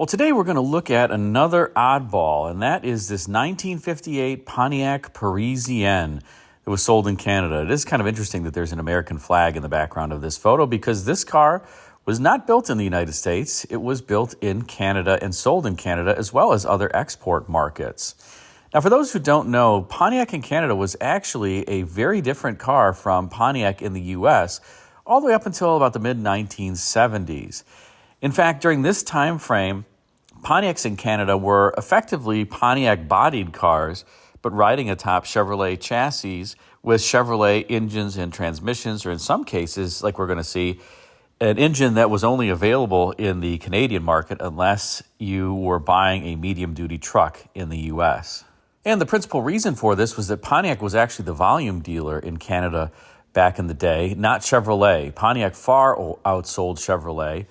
Well, today we're going to look at another oddball, and that is this 1958 Pontiac Parisienne that was sold in Canada. It is kind of interesting that there's an American flag in the background of this photo because this car was not built in the United States. It was built in Canada and sold in Canada as well as other export markets. Now, for those who don't know, Pontiac in Canada was actually a very different car from Pontiac in the U.S. all the way up until about the mid-1970s. In fact, during this time frame, Pontiacs in Canada were effectively Pontiac-bodied cars, but riding atop Chevrolet chassis with Chevrolet engines and transmissions, or in some cases, like we're going to see, an engine that was only available in the Canadian market unless you were buying a medium-duty truck in the U.S. And the principal reason for this was that Pontiac was actually the volume dealer in Canada back in the day, not Chevrolet. Pontiac far outsold Chevrolet.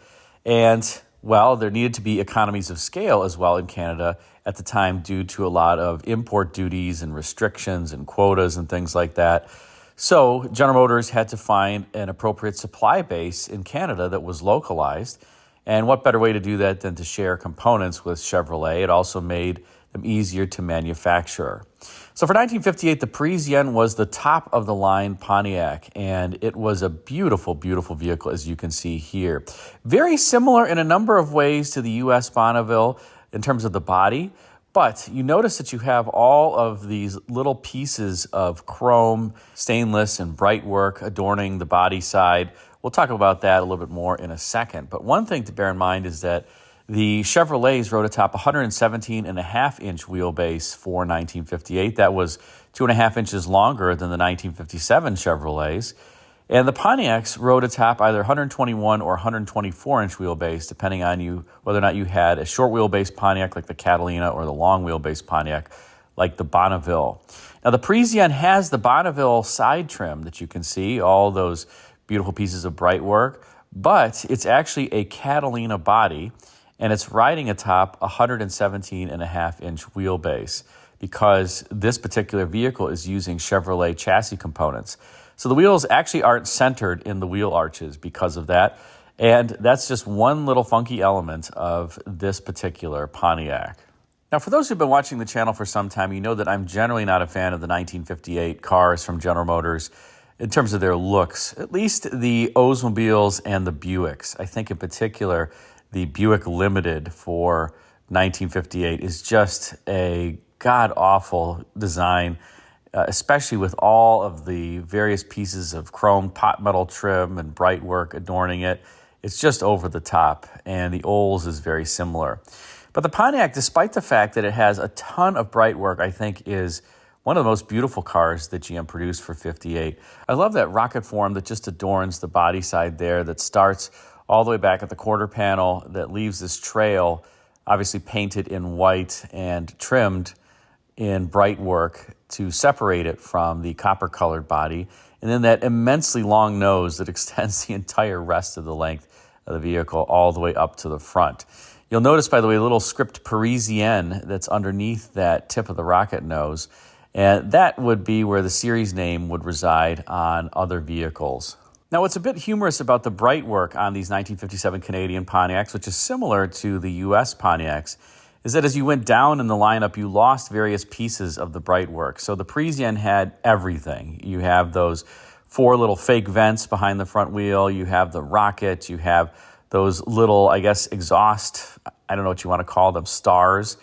And, well, there needed to be economies of scale as well in Canada at the time due to a lot of import duties and restrictions and quotas and things like that. So General Motors had to find an appropriate supply base in Canada that was localized. And what better way to do that than to share components with Chevrolet? It also made them easier to manufacture. So for 1958, the Parisienne was the top-of-the-line Pontiac, and it was a beautiful, beautiful vehicle, as you can see here. Very similar in a number of ways to the U.S. Bonneville in terms of the body, but you notice that you have all of these little pieces of chrome, stainless, and bright work adorning the body side. We'll talk about that a little bit more in a second, but one thing to bear in mind is that the Chevrolets rode atop 117.5-inch wheelbase for 1958. That was 2.5 inches longer than the 1957 Chevrolets. And the Pontiacs rode atop either 121 or 124-inch wheelbase, depending on whether or not you had a short wheelbase Pontiac like the Catalina or the long wheelbase Pontiac like the Bonneville. Now, the Parisienne has the Bonneville side trim that you can see, all those beautiful pieces of bright work, but it's actually a Catalina body, and it's riding atop a 117.5-inch wheelbase because this particular vehicle is using Chevrolet chassis components. So the wheels actually aren't centered in the wheel arches because of that, and that's just one little funky element of this particular Pontiac. Now, for those who've been watching the channel for some time, you know that I'm generally not a fan of the 1958 cars from General Motors in terms of their looks, at least the Oldsmobiles and the Buicks. I think in particular, the Buick Limited for 1958 is just a god-awful design, especially with all of the various pieces of chrome pot metal trim and bright work adorning it. It's just over the top, and the Olds is very similar. But the Pontiac, despite the fact that it has a ton of bright work, I think is one of the most beautiful cars that GM produced for 58. I love that rocket form that just adorns the body side there that starts all the way back at the quarter panel that leaves this trail, obviously painted in white and trimmed in bright work to separate it from the copper-colored body, and then that immensely long nose that extends the entire rest of the length of the vehicle all the way up to the front. You'll notice, by the way, a little script Parisienne that's underneath that tip of the rocket nose, and that would be where the series name would reside on other vehicles. Now, what's a bit humorous about the bright work on these 1957 Canadian Pontiacs, which is similar to the U.S. Pontiacs, is that as you went down in the lineup, you lost various pieces of the bright work. So the Parisienne had everything. You have those 4 little fake vents behind the front wheel. You have the rocket. You have those little, I guess, exhaust, I don't know what you want to call them, stars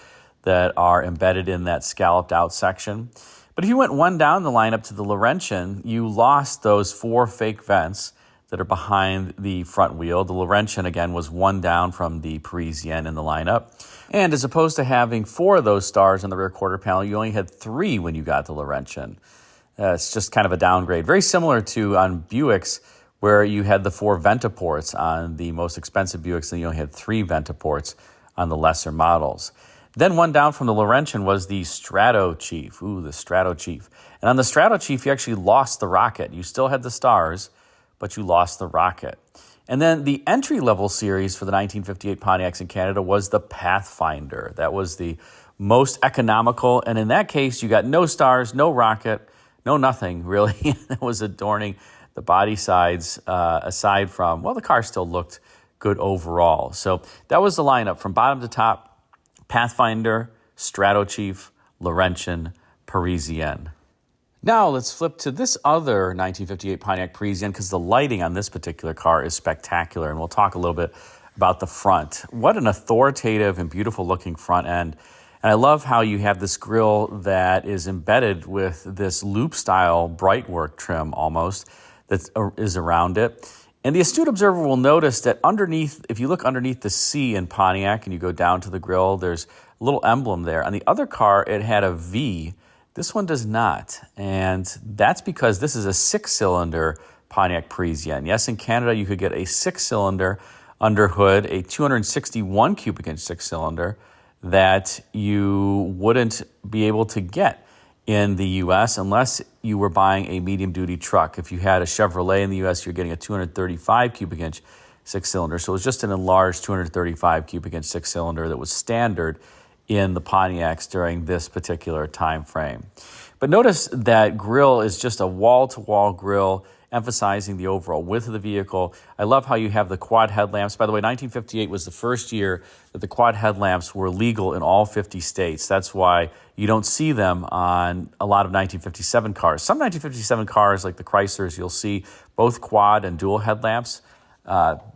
that are embedded in that scalloped out section. But if you went one down the lineup to the Laurentian, you lost those 4 fake vents that are behind the front wheel. The Laurentian, again, was one down from the Parisienne in the lineup. And as opposed to having 4 of those stars on the rear quarter panel, you only had 3 when you got the Laurentian. It's just kind of a downgrade. Very similar to on Buicks, where you had the 4 Ventaports on the most expensive Buicks, and you only had 3 Ventaports on the lesser models. Then one down from the Laurentian was the Strato Chief. The Strato Chief. And on the Strato Chief, you actually lost the rocket. You still had the stars, but you lost the rocket. And then the entry-level series for the 1958 Pontiacs in Canada was the Pathfinder. That was the most economical, and in that case, you got no stars, no rocket, no nothing, really. That was adorning the body sides, aside from, well, the car still looked good overall. So that was the lineup from bottom to top: Pathfinder, Stratochief, Laurentian, Parisienne. Now let's flip to this other 1958 Pontiac Parisienne, because the lighting on this particular car is spectacular, and we'll talk a little bit about the front. What an authoritative and beautiful looking front end. And I love how you have this grille that is embedded with this loop style bright work trim almost that is around it. And the astute observer will notice that underneath, if you look underneath the C in Pontiac and you go down to the grille, there's a little emblem there. On the other car, it had a V. This one does not. And that's because this is a 6-cylinder Pontiac Parisienne. Yes, in Canada, you could get a 6-cylinder under hood, a 261 cubic inch 6-cylinder that you wouldn't be able to get in the U.S. unless you were buying a medium-duty truck. If you had a Chevrolet in the U.S., you're getting a 235 cubic inch 6-cylinder. So it was just an enlarged 235 cubic inch 6-cylinder that was standard in the Pontiacs during this particular time frame. But notice that grille is just a wall-to-wall grille, emphasizing the overall width of the vehicle. I love how you have the quad headlamps. By the way, 1958 was the first year that the quad headlamps were legal in all 50 states. That's why you don't see them on a lot of 1957 cars. Some 1957 cars, like the Chryslers, you'll see both quad and dual headlamps,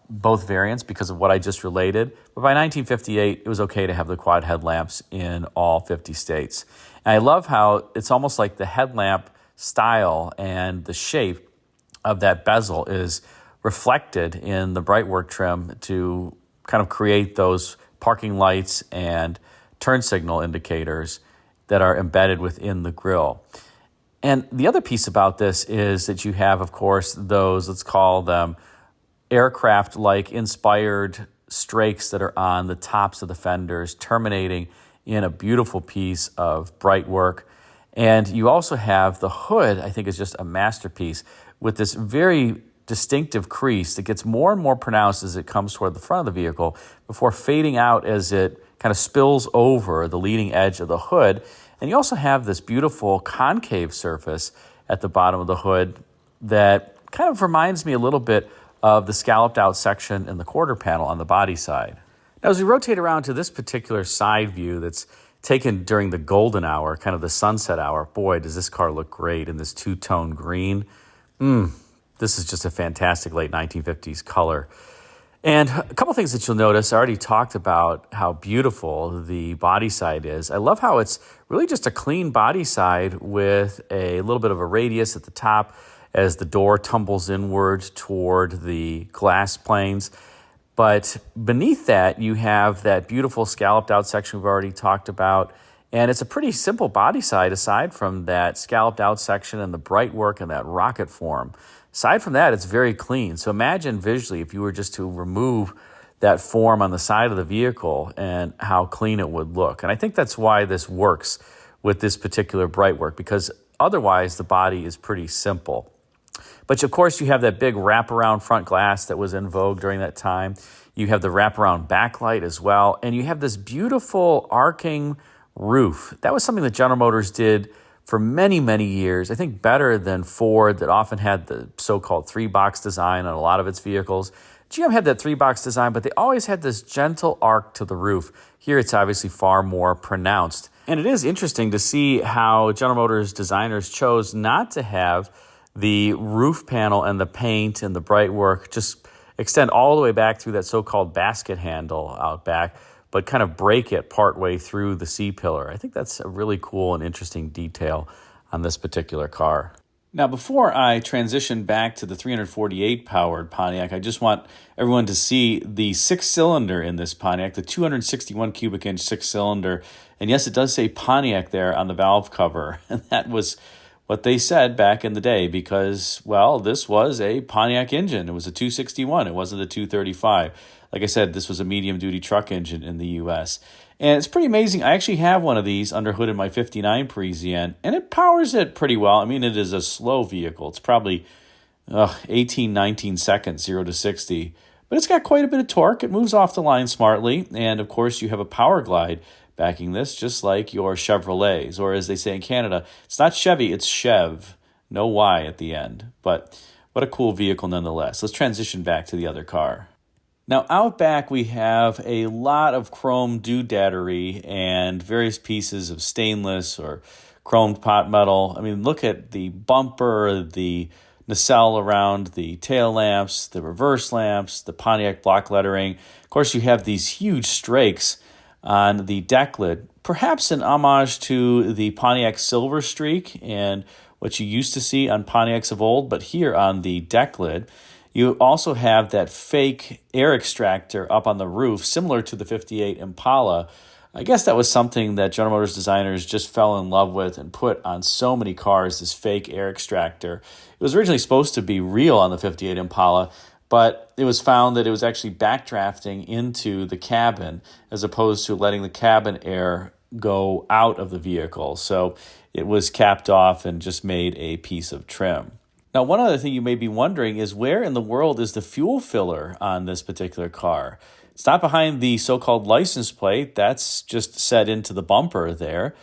both variants, because of what I just related. But by 1958, it was okay to have the quad headlamps in all 50 states. And I love how it's almost like the headlamp style and the shape of that bezel is reflected in the bright work trim to kind of create those parking lights and turn signal indicators that are embedded within the grille. And the other piece about this is that you have, of course, those, let's call them aircraft-like inspired strakes that are on the tops of the fenders, terminating in a beautiful piece of bright work. And you also have the hood, I think is just a masterpiece, with this very distinctive crease that gets more and more pronounced as it comes toward the front of the vehicle before fading out as it kind of spills over the leading edge of the hood. And you also have this beautiful concave surface at the bottom of the hood that kind of reminds me a little bit of the scalloped out section in the quarter panel on the body side. Now, as we rotate around to this particular side view that's taken during the golden hour, kind of the sunset hour, boy, does this car look great in this two-tone green. This is just a fantastic late 1950s color. And a couple things that you'll notice, I already talked about how beautiful the body side is. I love how it's really just a clean body side with a little bit of a radius at the top as the door tumbles inward toward the glass planes. But beneath that, you have that beautiful scalloped out section we've already talked about. And it's a pretty simple body side aside from that scalloped out section and the bright work and that rocket form. Aside from that, it's very clean. So imagine visually if you were just to remove that form on the side of the vehicle and how clean it would look. And I think that's why this works with this particular bright work, because otherwise the body is pretty simple. But of course, you have that big wraparound front glass that was in vogue during that time. You have the wraparound backlight as well. And you have this beautiful arcing roof. That was something that General Motors did for many, many years. I think better than Ford, that often had the so-called three-box design on a lot of its vehicles. GM had that three-box design, but they always had this gentle arc to the roof. Here it's obviously far more pronounced. And it is interesting to see how General Motors designers chose not to have the roof panel and the paint and the bright work just extend all the way back through that so-called basket handle out back, but kind of break it partway through the C-pillar. I think that's a really cool and interesting detail on this particular car. Now, before I transition back to the 348 powered Pontiac, I just want everyone to see the 6-cylinder in this Pontiac, the 261 cubic inch 6-cylinder. And yes, it does say Pontiac there on the valve cover. And that was what they said back in the day because, well, this was a Pontiac engine. It was a 261. It wasn't a 235. Like I said, this was a medium-duty truck engine in the U.S. And it's pretty amazing. I actually have one of these under hood in my 59 Parisienne, and it powers it pretty well. I mean, it is a slow vehicle. It's probably 18, 19 seconds, 0 to 60. But it's got quite a bit of torque. It moves off the line smartly. And, of course, you have a power glide backing this, just like your Chevrolets. Or as they say in Canada, it's not Chevy, it's Chev. No Y at the end. But what a cool vehicle nonetheless. Let's transition back to the other car. Now, out back, we have a lot of chrome doodadery and various pieces of stainless or chromed pot metal. I mean, look at the bumper, the nacelle around the tail lamps, the reverse lamps, the Pontiac block lettering. Of course, you have these huge strakes on the deck lid, perhaps an homage to the Pontiac Silver Streak and what you used to see on Pontiacs of old, but here on the deck lid, you also have that fake air extractor up on the roof, similar to the 58 Impala. I guess that was something that General Motors designers just fell in love with and put on so many cars, this fake air extractor. It was originally supposed to be real on the 58 Impala, but it was found that it was actually backdrafting into the cabin as opposed to letting the cabin air go out of the vehicle. So it was capped off and just made a piece of trim. Now, one other thing you may be wondering is where in the world is the fuel filler on this particular car? It's not behind the so-called license plate. That's just set into the bumper there.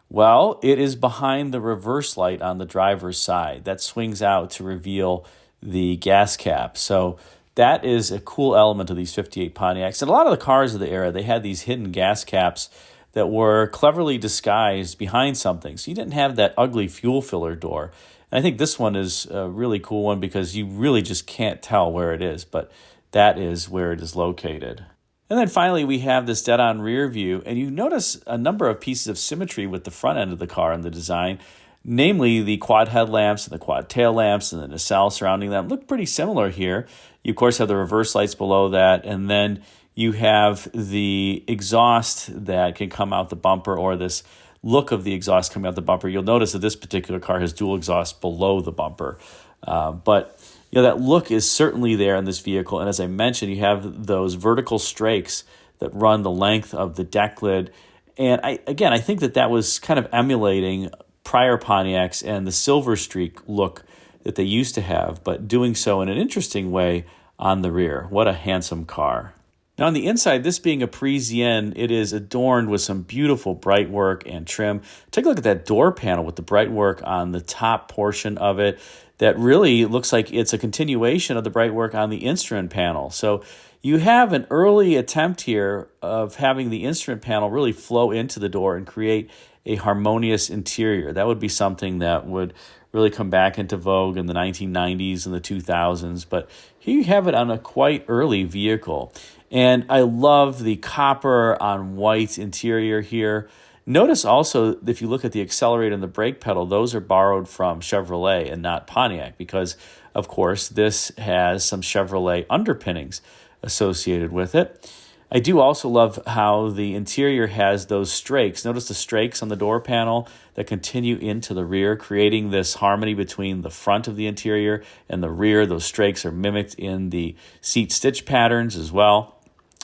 Well, it is behind the reverse light on the driver's side. That swings out to reveal the gas cap. So that is a cool element of these 58 Pontiacs. And a lot of the cars of the era, they had these hidden gas caps that were cleverly disguised behind something. So you didn't have that ugly fuel filler door. And I think this one is a really cool one because you really just can't tell where it is, but that is where it is located. And then finally, we have this dead-on rear view, and you notice a number of pieces of symmetry with the front end of the car and the design, namely the quad headlamps and the quad tail lamps and the nacelle surrounding them look pretty similar here. You, of course, have the reverse lights below that, and then you have the exhaust that can come out the bumper, or this look of the exhaust coming out the bumper. You'll notice that this particular car has dual exhaust below the bumper. But you know, that look is certainly there in this vehicle. And as I mentioned, you have those vertical strakes that run the length of the deck lid. And I think that was kind of emulating prior Pontiacs and the Silver Streak look that they used to have, but doing so in an interesting way on the rear. What a handsome car. Now on the inside, this being a Parisienne, it is adorned with some beautiful bright work and trim. Take a look at that door panel with the bright work on the top portion of it. That really looks like it's a continuation of the bright work on the instrument panel. So you have an early attempt here of having the instrument panel really flow into the door and create a harmonious interior. That would be something that would really come back into vogue in the 1990s and the 2000s. But here you have it on a quite early vehicle. And I love the copper on white interior here. Notice also, if you look at the accelerator and the brake pedal, those are borrowed from Chevrolet and not Pontiac because, of course, this has some Chevrolet underpinnings associated with it. I do also love how the interior has those strakes. Notice the strakes on the door panel that continue into the rear, creating this harmony between the front of the interior and the rear. Those strakes are mimicked in the seat stitch patterns as well.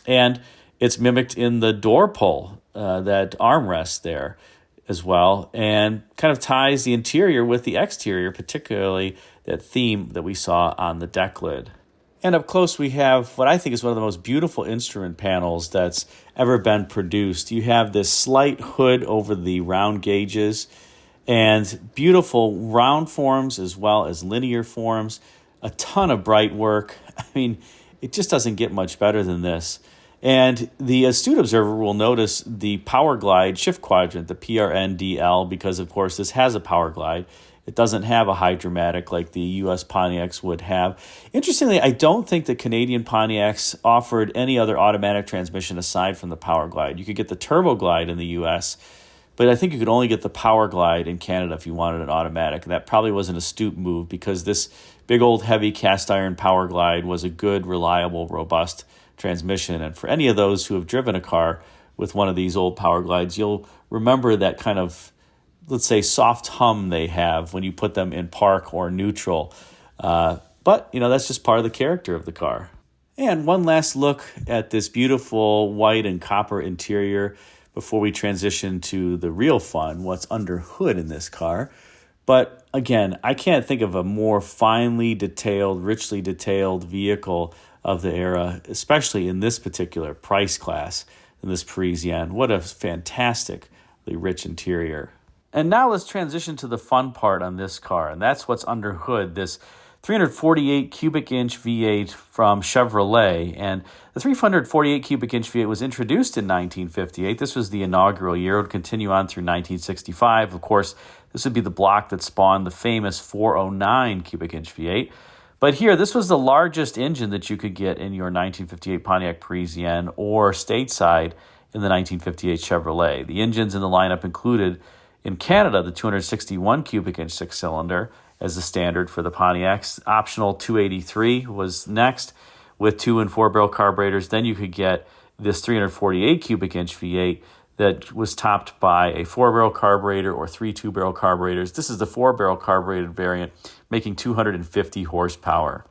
And it's mimicked in the door pull, that armrest there as well, and kind of ties the interior with the exterior, particularly that theme that we saw on the deck lid. And up close, we have what I think is one of the most beautiful instrument panels that's ever been produced. You have this slight hood over the round gauges and beautiful round forms as well as linear forms, a ton of bright work. I mean, it just doesn't get much better than this. And the astute observer will notice the power glide shift quadrant, the PRNDL, because, of course, this has a power glide. It doesn't have a hydromatic like the U.S. Pontiacs would have. Interestingly, I don't think the Canadian Pontiacs offered any other automatic transmission aside from the power glide. You could get the turbo glide in the U.S., but I think you could only get the power glide in Canada if you wanted an automatic. And that probably was an astute move because this big old heavy cast iron power glide was a good, reliable, robust transmission. And for any of those who have driven a car with one of these old power glides, you'll remember that kind of, let's say, soft hum they have when you put them in park or neutral. But, you know, that's just part of the character of the car. And one last look at this beautiful white and copper interior before we transition to the real fun, what's under hood in this car. But again, I can't think of a more finely detailed, richly detailed vehicle of the era, especially in this particular price class, in this Parisienne. What a fantastically rich interior. And now let's transition to the fun part on this car, and that's what's under hood, this 348 cubic inch V8 from Chevrolet. And the 348 cubic inch V8 was introduced in 1958. This was the inaugural year. It would continue on through 1965. Of course, this would be the block that spawned the famous 409 cubic inch V8. But here, this was the largest engine that you could get in your 1958 Pontiac Parisienne or stateside in the 1958 Chevrolet. The engines in the lineup included, in Canada, the 261 cubic inch six-cylinder as the standard for the Pontiacs. Optional 283 was next with 2 and 4 barrel carburetors. Then you could get this 348 cubic inch V8 that was topped by a 4-barrel carburetor or 3 2-barrel carburetors. This is the 4-barrel carbureted variant, making 250 horsepower.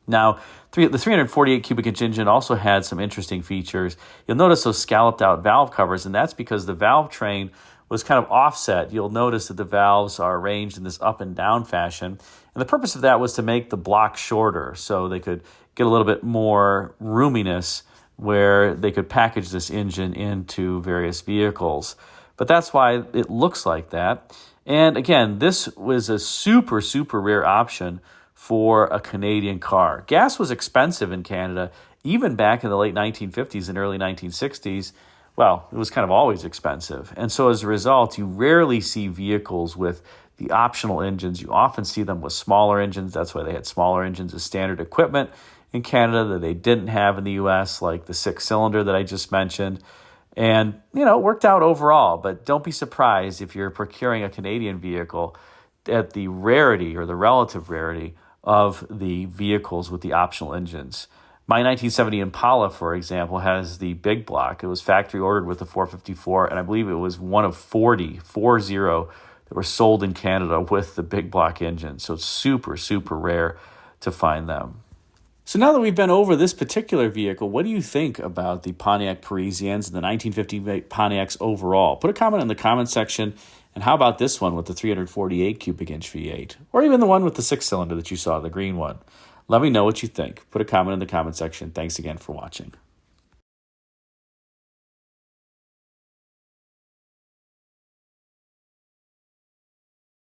Now, the 348 cubic inch engine also had some interesting features. You'll notice those scalloped out valve covers, and that's because the valve train was kind of offset. You'll notice that the valves are arranged in this up and down fashion. And the purpose of that was to make the block shorter so they could get a little bit more roominess where they could package this engine into various vehicles. But that's why it looks like that. And again, this was a super, super rare option for a Canadian car. Gas was expensive in Canada, even back in the late 1950s and early 1960s. Well, it was kind of always expensive. And so as a result, you rarely see vehicles with the optional engines. You often see them with smaller engines. That's why they had smaller engines as standard equipment in Canada that they didn't have in the U.S., like the 6-cylinder that I just mentioned. And, it worked out overall. But don't be surprised if you're procuring a Canadian vehicle at the rarity or the relative rarity of the vehicles with the optional engines. My 1970 Impala, for example, has the big block. It was factory ordered with the 454, and I believe it was one of 40 that were sold in Canada with the big block engine. So it's super, super rare to find them. So now that we've been over this particular vehicle, what do you think about the Pontiac Parisiennes and the 1958 Pontiacs overall? Put a comment in the comment section. And how about this one with the 348 cubic inch V8? Or even the one with the 6-cylinder that you saw, the green one? Let me know what you think. Put a comment in the comment section. Thanks again for watching.